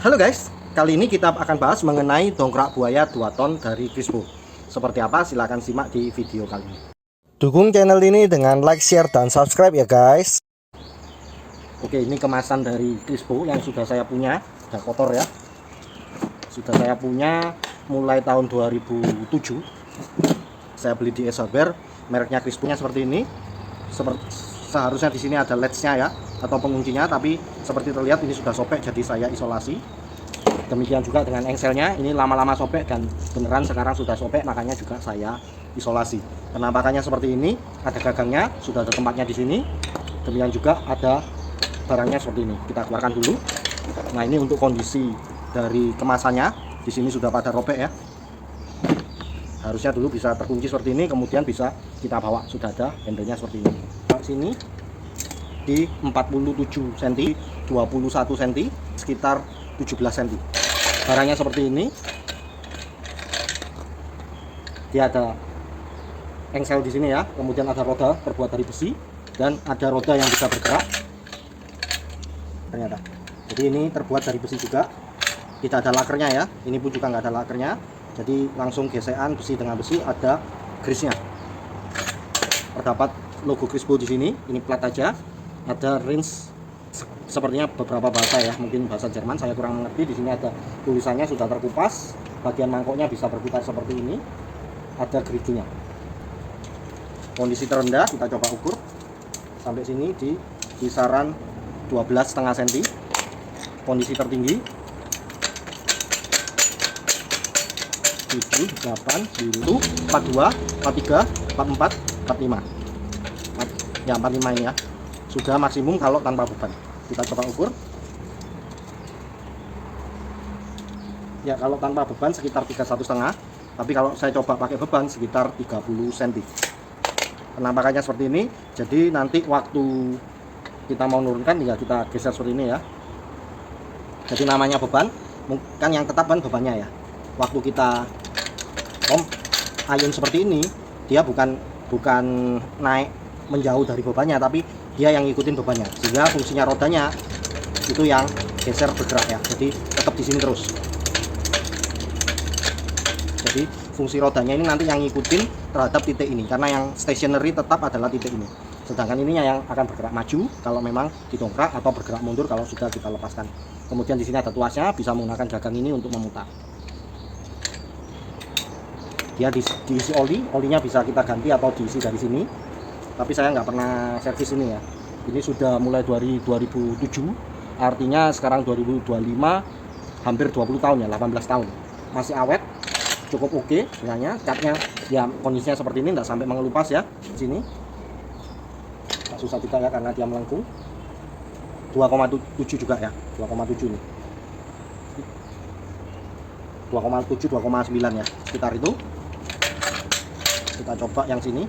Halo guys, kali ini kita akan bahas mengenai dongkrak buaya 2 ton dari Crispo. Seperti apa? Silahkan simak di video kali ini. Dukung channel ini dengan like, share, dan subscribe ya guys. Oke, ini kemasan dari Crispo yang sudah saya punya. Sudah kotor ya. Sudah saya punya mulai tahun 2007. Saya beli di Esaber, mereknya Crispo-nya seperti ini. Seharusnya di sini ada latch-nya ya, atau penguncinya, tapi seperti terlihat ini sudah sobek, jadi saya isolasi. Demikian juga dengan engselnya, ini lama-lama sobek dan beneran sekarang sudah sobek, makanya juga saya isolasi. Penampakannya seperti ini, ada gagangnya, sudah ada tempatnya di sini. Demikian juga ada barangnya seperti ini. Kita keluarkan dulu. Nah, ini untuk kondisi dari kemasannya, di sini sudah pada robek ya. Harusnya dulu bisa terkunci seperti ini, kemudian bisa kita bawa, sudah ada handle-nya seperti ini. Nah, sini di 47 cm, 21 cm, sekitar 17 cm. Barangnya seperti ini. Dia ada engsel di sini ya, kemudian ada roda terbuat dari besi dan ada roda yang bisa bergerak. Ternyata. Jadi ini terbuat dari besi juga. Tidak ada lakernya ya. Ini pun juga nggak ada lakernya. Jadi langsung gesekan besi dengan besi, ada grease-nya. Terdapat logo Crispo di sini. Ini plat aja. Ada range, sepertinya beberapa bahasa ya, mungkin bahasa Jerman, saya kurang mengerti. Di sini ada tulisannya, sudah terkupas. Bagian mangkoknya bisa berputar seperti ini. Ada geritunya. Kondisi terendah kita coba ukur sampai sini di kisaran 12,5 cm. Kondisi tertinggi 7, 8, 9, 42, 43, 44, 45. Ya, 45 ini ya. Sudah maksimum kalau tanpa beban. Kita coba ukur. Ya, kalau tanpa beban sekitar 31,5, tapi kalau saya coba pakai beban sekitar 30 cm. Penampakannya seperti ini. Jadi nanti waktu kita mau nurunkan, ya kita geser seperti ini ya. Jadi namanya beban, kan yang tetap kan bebannya ya. Waktu kita ayun seperti ini, dia bukan naik menjauh dari bebannya, tapi dia yang ngikutin bebannya, sehingga fungsinya rodanya itu yang geser bergerak ya. Jadi tetap di sini terus. Jadi fungsi rodanya ini nanti yang ngikutin terhadap titik ini, karena yang stationary tetap adalah titik ini. Sedangkan ininya yang akan bergerak maju kalau memang didongkrak, atau bergerak mundur kalau sudah kita lepaskan. Kemudian di sini ada tuasnya, bisa menggunakan gagang ini untuk memutar. Dia diisi olinya bisa kita ganti atau diisi dari sini. Tapi saya nggak pernah servis ini ya. Ini sudah mulai dari 2007, artinya sekarang 2025, hampir 20 tahun ya, 18 tahun. Masih awet, cukup oke sebenarnya. Catnya ya kondisinya seperti ini, nggak sampai mengelupas ya. Sini nggak susah juga ya, karena dia melengkung. 2,7 juga ya, 2,7 nih. 2,7, 2,9 ya, sekitar itu. Kita coba yang sini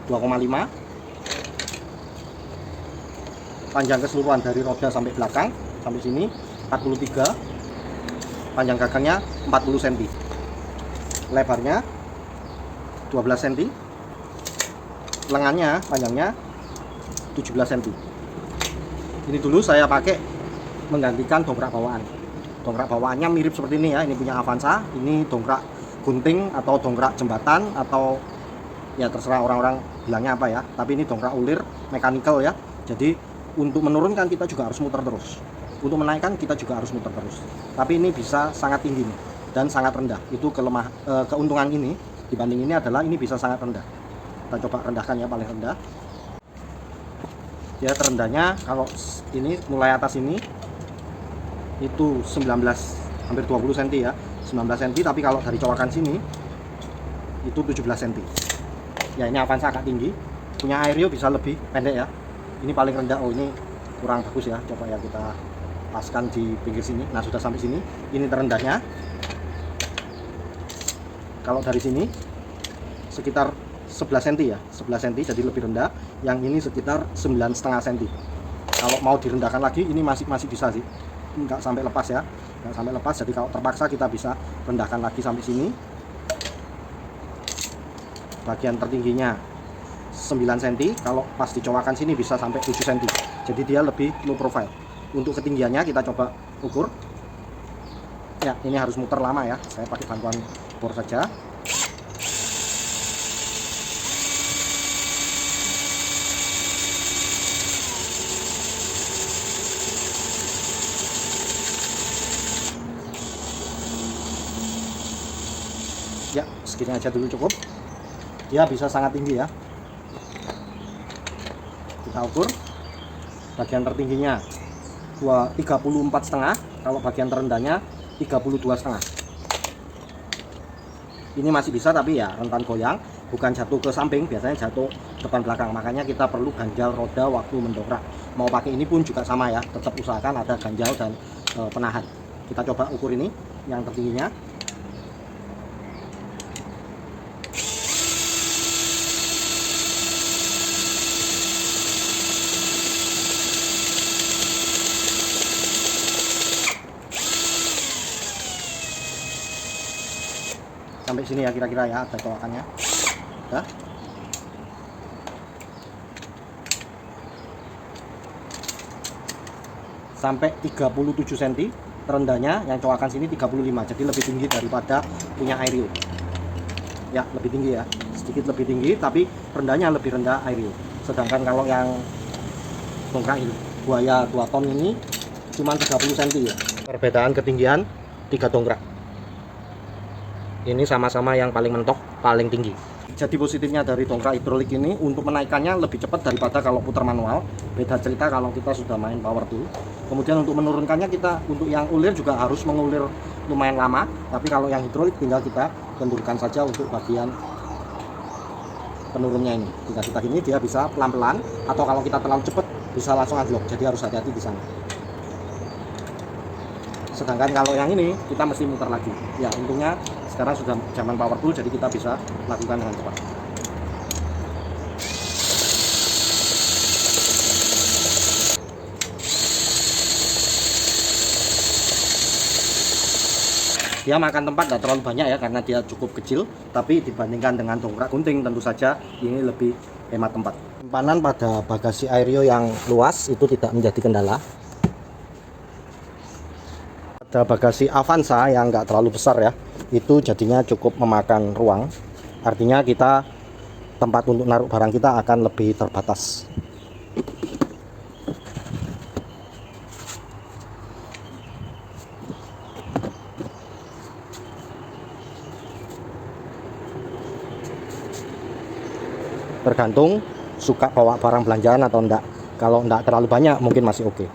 2,5. Panjang keseluruhan dari roda sampai belakang sampai sini 43. Panjang gagangnya 40 cm. Lebarnya 12 cm. Lengannya panjangnya 17 cm. Ini dulu saya pakai menggantikan dongkrak bawaan. Dongkrak bawaannya mirip seperti ini ya. Ini punya Avanza. Ini dongkrak gunting atau dongkrak jembatan, atau ya terserah orang-orang bilangnya apa ya. Tapi ini dongkrak ulir mechanical ya. Jadi untuk menurunkan kita juga harus muter terus. Untuk menaikkan kita juga harus muter terus. Tapi ini bisa sangat tinggi nih, dan sangat rendah. Itu keuntungan ini dibanding ini adalah ini bisa sangat rendah. Kita coba rendahkan ya, paling rendah. Ya, terendahnya kalau ini mulai atas ini itu 19, hampir 20 cm ya. 19 cm, tapi kalau dari cowakan sini itu 17 cm. Ya, ini Avanza agak tinggi. Punya Aereo bisa lebih pendek ya. Ini paling rendah. Oh, ini kurang bagus ya. Coba ya kita paskan di pinggir sini. Nah, sudah sampai sini. Ini terendahnya. Kalau dari sini sekitar 11 cm ya. 11 cm, jadi lebih rendah. Yang ini sekitar 9,5 cm. Kalau mau direndahkan lagi, ini masih bisa sih. Nggak sampai lepas ya. Nggak sampai lepas, jadi kalau terpaksa kita bisa rendahkan lagi sampai sini. Bagian tertingginya 9 cm, kalau pas dicowakan sini bisa sampai 7 cm. Jadi dia lebih low profile. Untuk ketinggiannya kita coba ukur. Ya, ini harus muter lama ya. Saya pakai bantuan bor saja. Ya, segini aja dulu cukup. Ya, bisa sangat tinggi ya. Kita ukur. Bagian tertingginya 34,5, kalau bagian terendahnya 32,5. Ini masih bisa, tapi ya rentan goyang, bukan jatuh ke samping, biasanya jatuh depan belakang. Makanya kita perlu ganjal roda waktu mendongkrak. Mau pakai ini pun juga sama ya, tetap usahakan ada ganjal dan penahan. Kita coba ukur ini yang tertingginya. Sampai sini ya kira-kira ya, ada colokannya. Udah. Sampai 37 cm, terendahnya yang colokan sini 35, jadi lebih tinggi daripada punya Aerial. Ya, lebih tinggi ya, sedikit lebih tinggi, tapi rendahnya lebih rendah Aerial. Sedangkan kalau yang dongkrak buaya 2 ton ini cuma 30 cm ya. Perbedaan ketinggian 3 dongkrak. Ini sama-sama yang paling mentok, paling tinggi. Jadi positifnya dari dongkrak hidrolik ini, untuk menaikkannya lebih cepat daripada kalau putar manual. Beda cerita kalau kita sudah main power tool. Kemudian untuk menurunkannya, kita untuk yang ulir juga harus mengulir lumayan lama. Tapi kalau yang hidrolik tinggal kita kendurkan saja untuk bagian penurunnya ini. Tinggal kita gini, dia bisa pelan-pelan, atau kalau kita terlalu cepat bisa langsung anjlok. Jadi harus hati-hati di sana. Sedangkan kalau yang ini kita mesti muter lagi. Ya, untungnya sekarang sudah zaman power tool, jadi kita bisa lakukan dengan cepat. Dia makan tempat nggak terlalu banyak ya, karena dia cukup kecil, tapi dibandingkan dengan dongkrak gunting tentu saja ini lebih hemat tempat. Simpanan pada bagasi Aerial yang luas itu tidak menjadi kendala. Pada bagasi Avanza yang nggak terlalu besar ya, itu jadinya cukup memakan ruang. Artinya kita tempat untuk naruh barang kita akan lebih terbatas. Tergantung suka bawa barang belanjaan atau enggak. Kalau enggak terlalu banyak mungkin masih oke.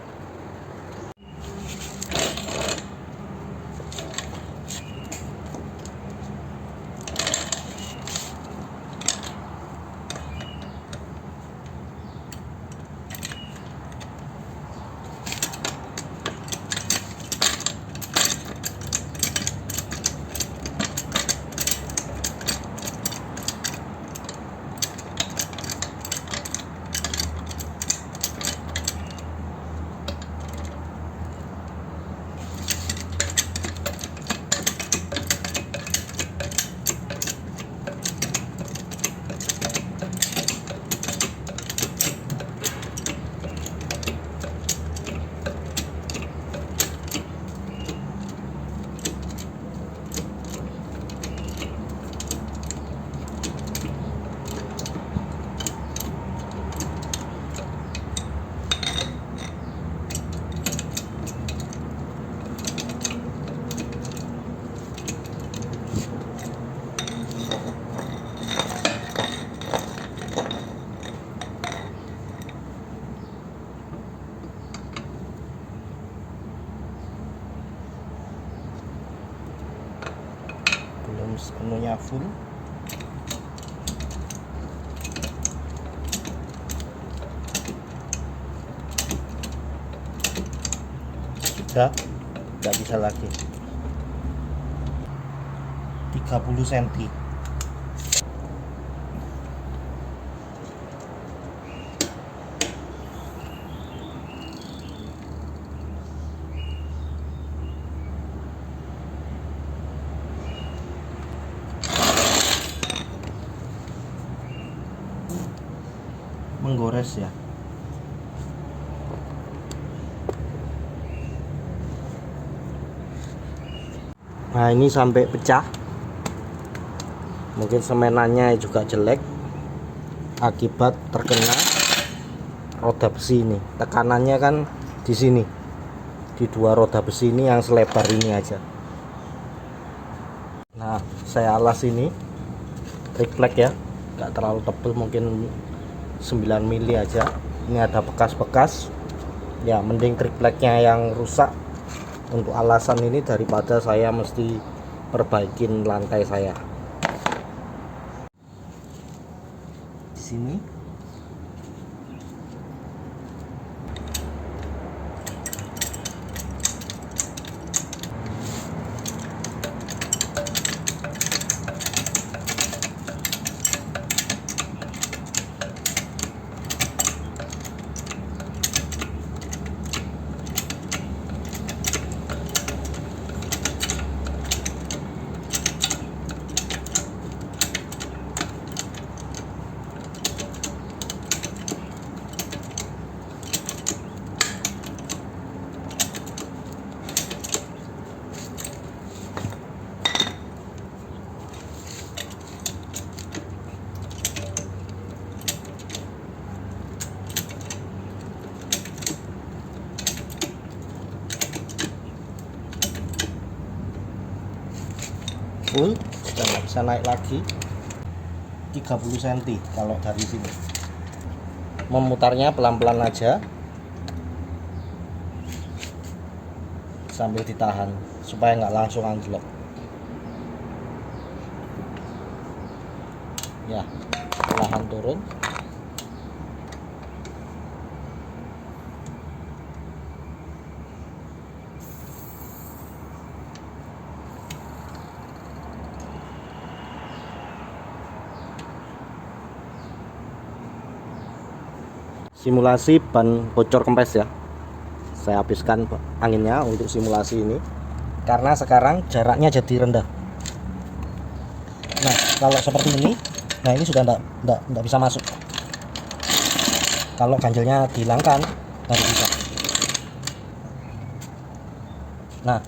Sepenuhnya full. Sudah, nggak bisa lagi. 30 cm. Menggores ya. Nah ini sampai pecah, mungkin semenannya juga jelek akibat terkena roda besi ini. Tekanannya kan di sini, di dua roda besi ini yang selebar ini aja. Nah saya alas ini triplek ya, nggak terlalu tebal, mungkin 9 mili aja. Ini ada bekas-bekas ya, mending tripleknya yang rusak untuk alasan ini daripada saya mesti perbaikin lantai saya. Di sini full, sudah nggak bisa naik lagi. 30 cm kalau dari sini. Memutarnya pelan-pelan aja sambil ditahan supaya nggak langsung anjlok ya. Perlahan turun. Simulasi ban bocor kempes ya, saya habiskan anginnya untuk simulasi ini karena sekarang jaraknya jadi rendah. Nah kalau seperti ini, nah ini sudah enggak bisa masuk. Kalau ganjelnya dihilangkan baru bisa. Nah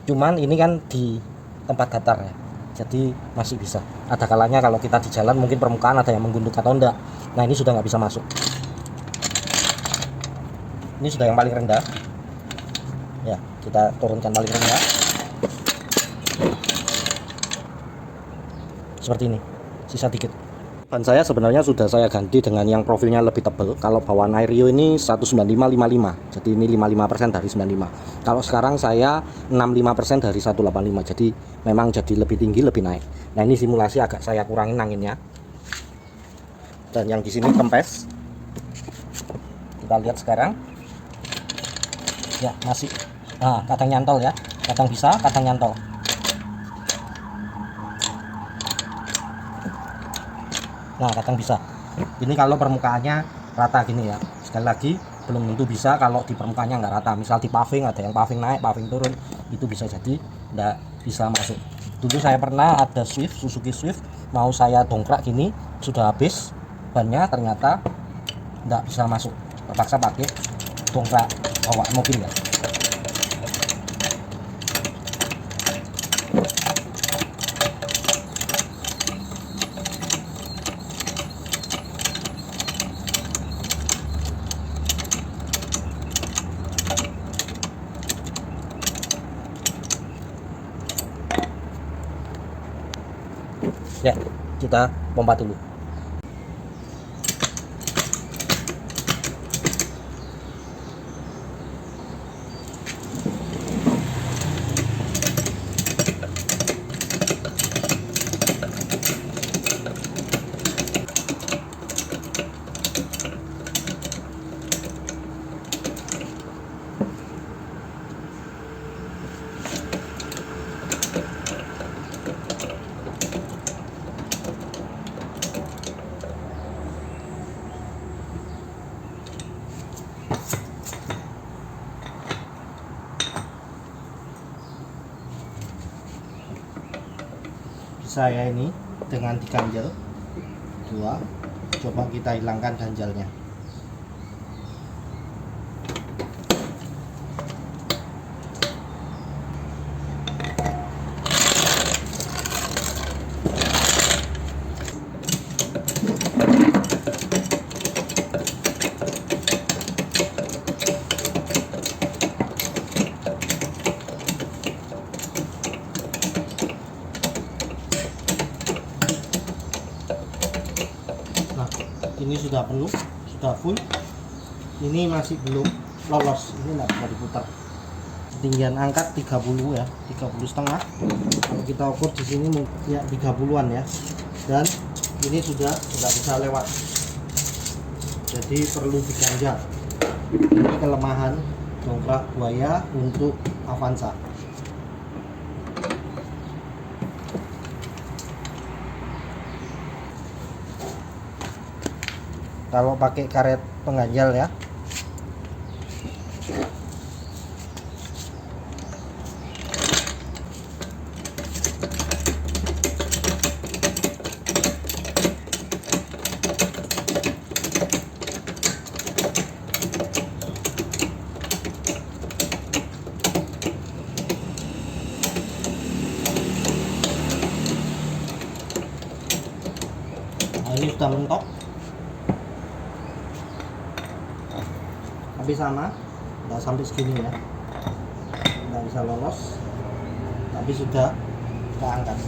cuman ini kan di tempat datar ya, jadi masih bisa. Ada kalanya kalau kita di jalan mungkin permukaan ada yang menggunduk atau enggak. Nah ini sudah nggak bisa masuk. Ini sudah yang paling rendah ya, kita turunkan paling rendah seperti ini, sisa dikit. Ban saya sebenarnya sudah saya ganti dengan yang profilnya lebih tebal. Kalau bawaan Airio ini 195/55, jadi ini 55% dari 95. Kalau sekarang saya 65% dari 185, jadi memang jadi lebih tinggi, lebih naik. Nah ini simulasi agak saya kurangin anginnya. Dan yang di sini kempes, kita lihat sekarang ya, masih kadang nyantol ya, kadang bisa, kadang nyantol. Nah kadang bisa. Ini kalau permukaannya rata gini ya, sekali lagi belum tentu bisa kalau di permukaannya nggak rata. Misal di paving, ada yang paving naik, paving turun, itu bisa jadi nggak bisa masuk. Dulu saya pernah ada Swift, Suzuki Swift, mau saya dongkrak gini, sudah habis bannya, ternyata nggak bisa masuk, terpaksa pakai dongkrak bawa mobil ya. Ya kita pompa dulu. Saya ini dengan diganjel dua, coba kita hilangkan ganjalnya. ini sudah penuh, sudah full. Ini masih belum lolos, ini nggak bisa diputar. Ketinggian angkat 30 ya, 30,5. Kalau kita ukur di sini ya 30-an ya. Dan ini sudah nggak bisa lewat, jadi perlu diganjal. Ini kelemahan dongkrak buaya untuk Avanza. Kalau pakai karet pengganjal ya, ini sudah mentok, tapi sama nggak sampai segini ya, nggak bisa lolos, tapi sudah kita angkat.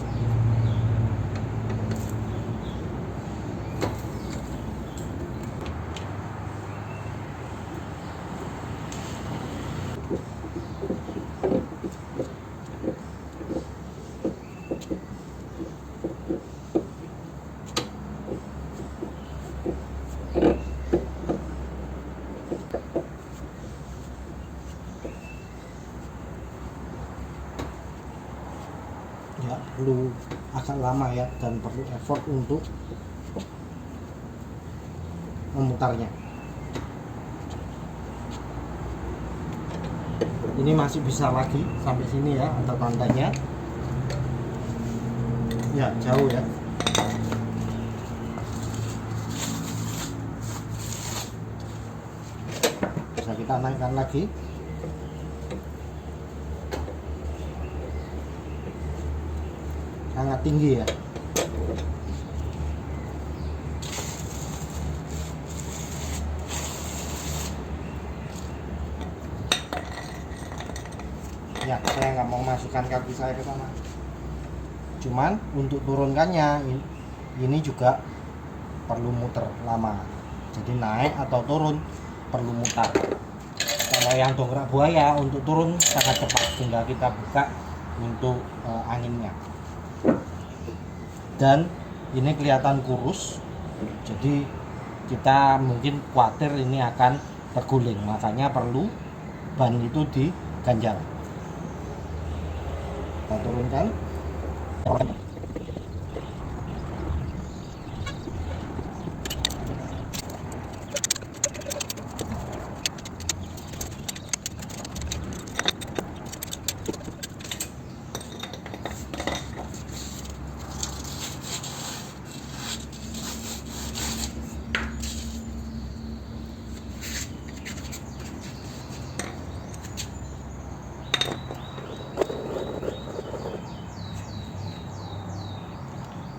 Ya perlu agak lama ya, dan perlu effort untuk memutarnya. Ini masih bisa lagi sampai sini ya, ada tandanya ya, jauh ya. Bisa kita naikkan lagi. Sangat tinggi ya. Ya, saya nggak mau masukkan kaki saya ke sana. Cuman untuk turunkannya ini juga perlu muter lama. Jadi naik atau turun perlu mutar. Kalau yang dongkrak buaya untuk turun sangat cepat, tinggal kita buka untuk anginnya. Dan ini kelihatan kurus, jadi kita mungkin khawatir ini akan terguling, makanya perlu ban itu diganjal. Kita turunkan.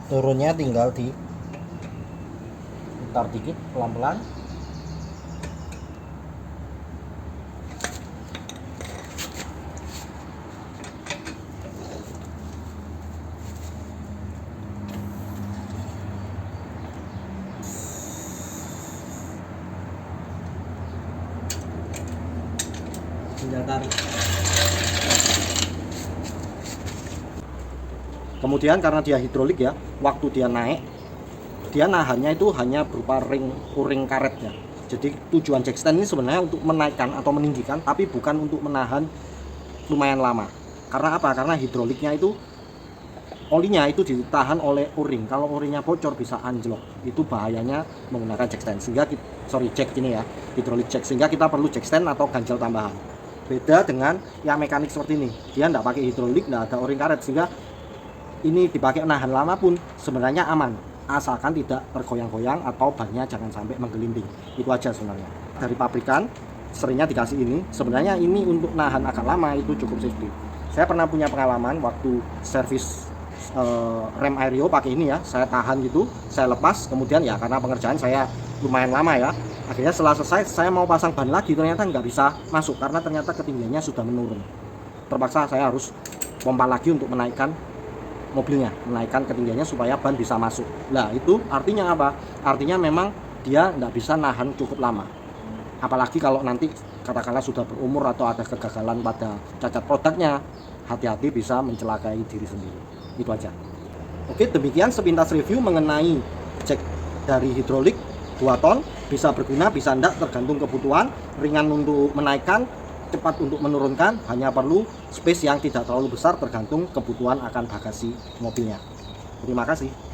Turunnya tinggal diputar dikit pelan-pelan. Tinggal tarik. Kemudian karena dia hidrolik ya, waktu dia naik, dia nahannya itu hanya berupa ring karet ya. Jadi tujuan jackstand ini sebenarnya untuk menaikkan atau meninggikan, tapi bukan untuk menahan lumayan lama. Karena apa? Karena hidroliknya itu, olinya itu ditahan oleh o-ring. Kalau o-ringnya bocor bisa anjlok. Itu bahayanya menggunakan jackstand. Jack ini ya, hidrolik jack. Sehingga kita perlu jackstand atau ganjal tambahan. Beda dengan yang mekanik seperti ini. Dia tidak pakai hidrolik, tidak ada o-ring karet, sehingga ini dipakai nahan lama pun sebenarnya aman, asalkan tidak tergoyang-goyang atau bannya jangan sampai menggelinding. Itu aja sebenarnya. Dari pabrikan seringnya dikasih ini. Sebenarnya ini untuk nahan agak lama itu cukup safety. Saya pernah punya pengalaman waktu servis rem Aero pakai ini ya. Saya tahan gitu, saya lepas, kemudian ya karena pengerjaan saya lumayan lama ya. Akhirnya setelah selesai saya mau pasang ban lagi, ternyata nggak bisa masuk karena ternyata ketinggiannya sudah menurun. Terpaksa saya harus pompa lagi untuk menaikkan mobilnya, menaikkan ketinggiannya supaya ban bisa masuk. Nah itu artinya apa? Artinya memang dia nggak bisa nahan cukup lama. Apalagi kalau nanti katakanlah sudah berumur atau ada kegagalan pada cacat produknya, hati-hati bisa mencelakai diri sendiri. Itu aja. Oke, demikian sepintas review mengenai cek dari hidrolik 2 ton. Bisa berguna, bisa enggak, tergantung kebutuhan. Ringan untuk menaikkan, cepat untuk menurunkan, hanya perlu space yang tidak terlalu besar tergantung kebutuhan akan bagasi mobilnya. Terima kasih.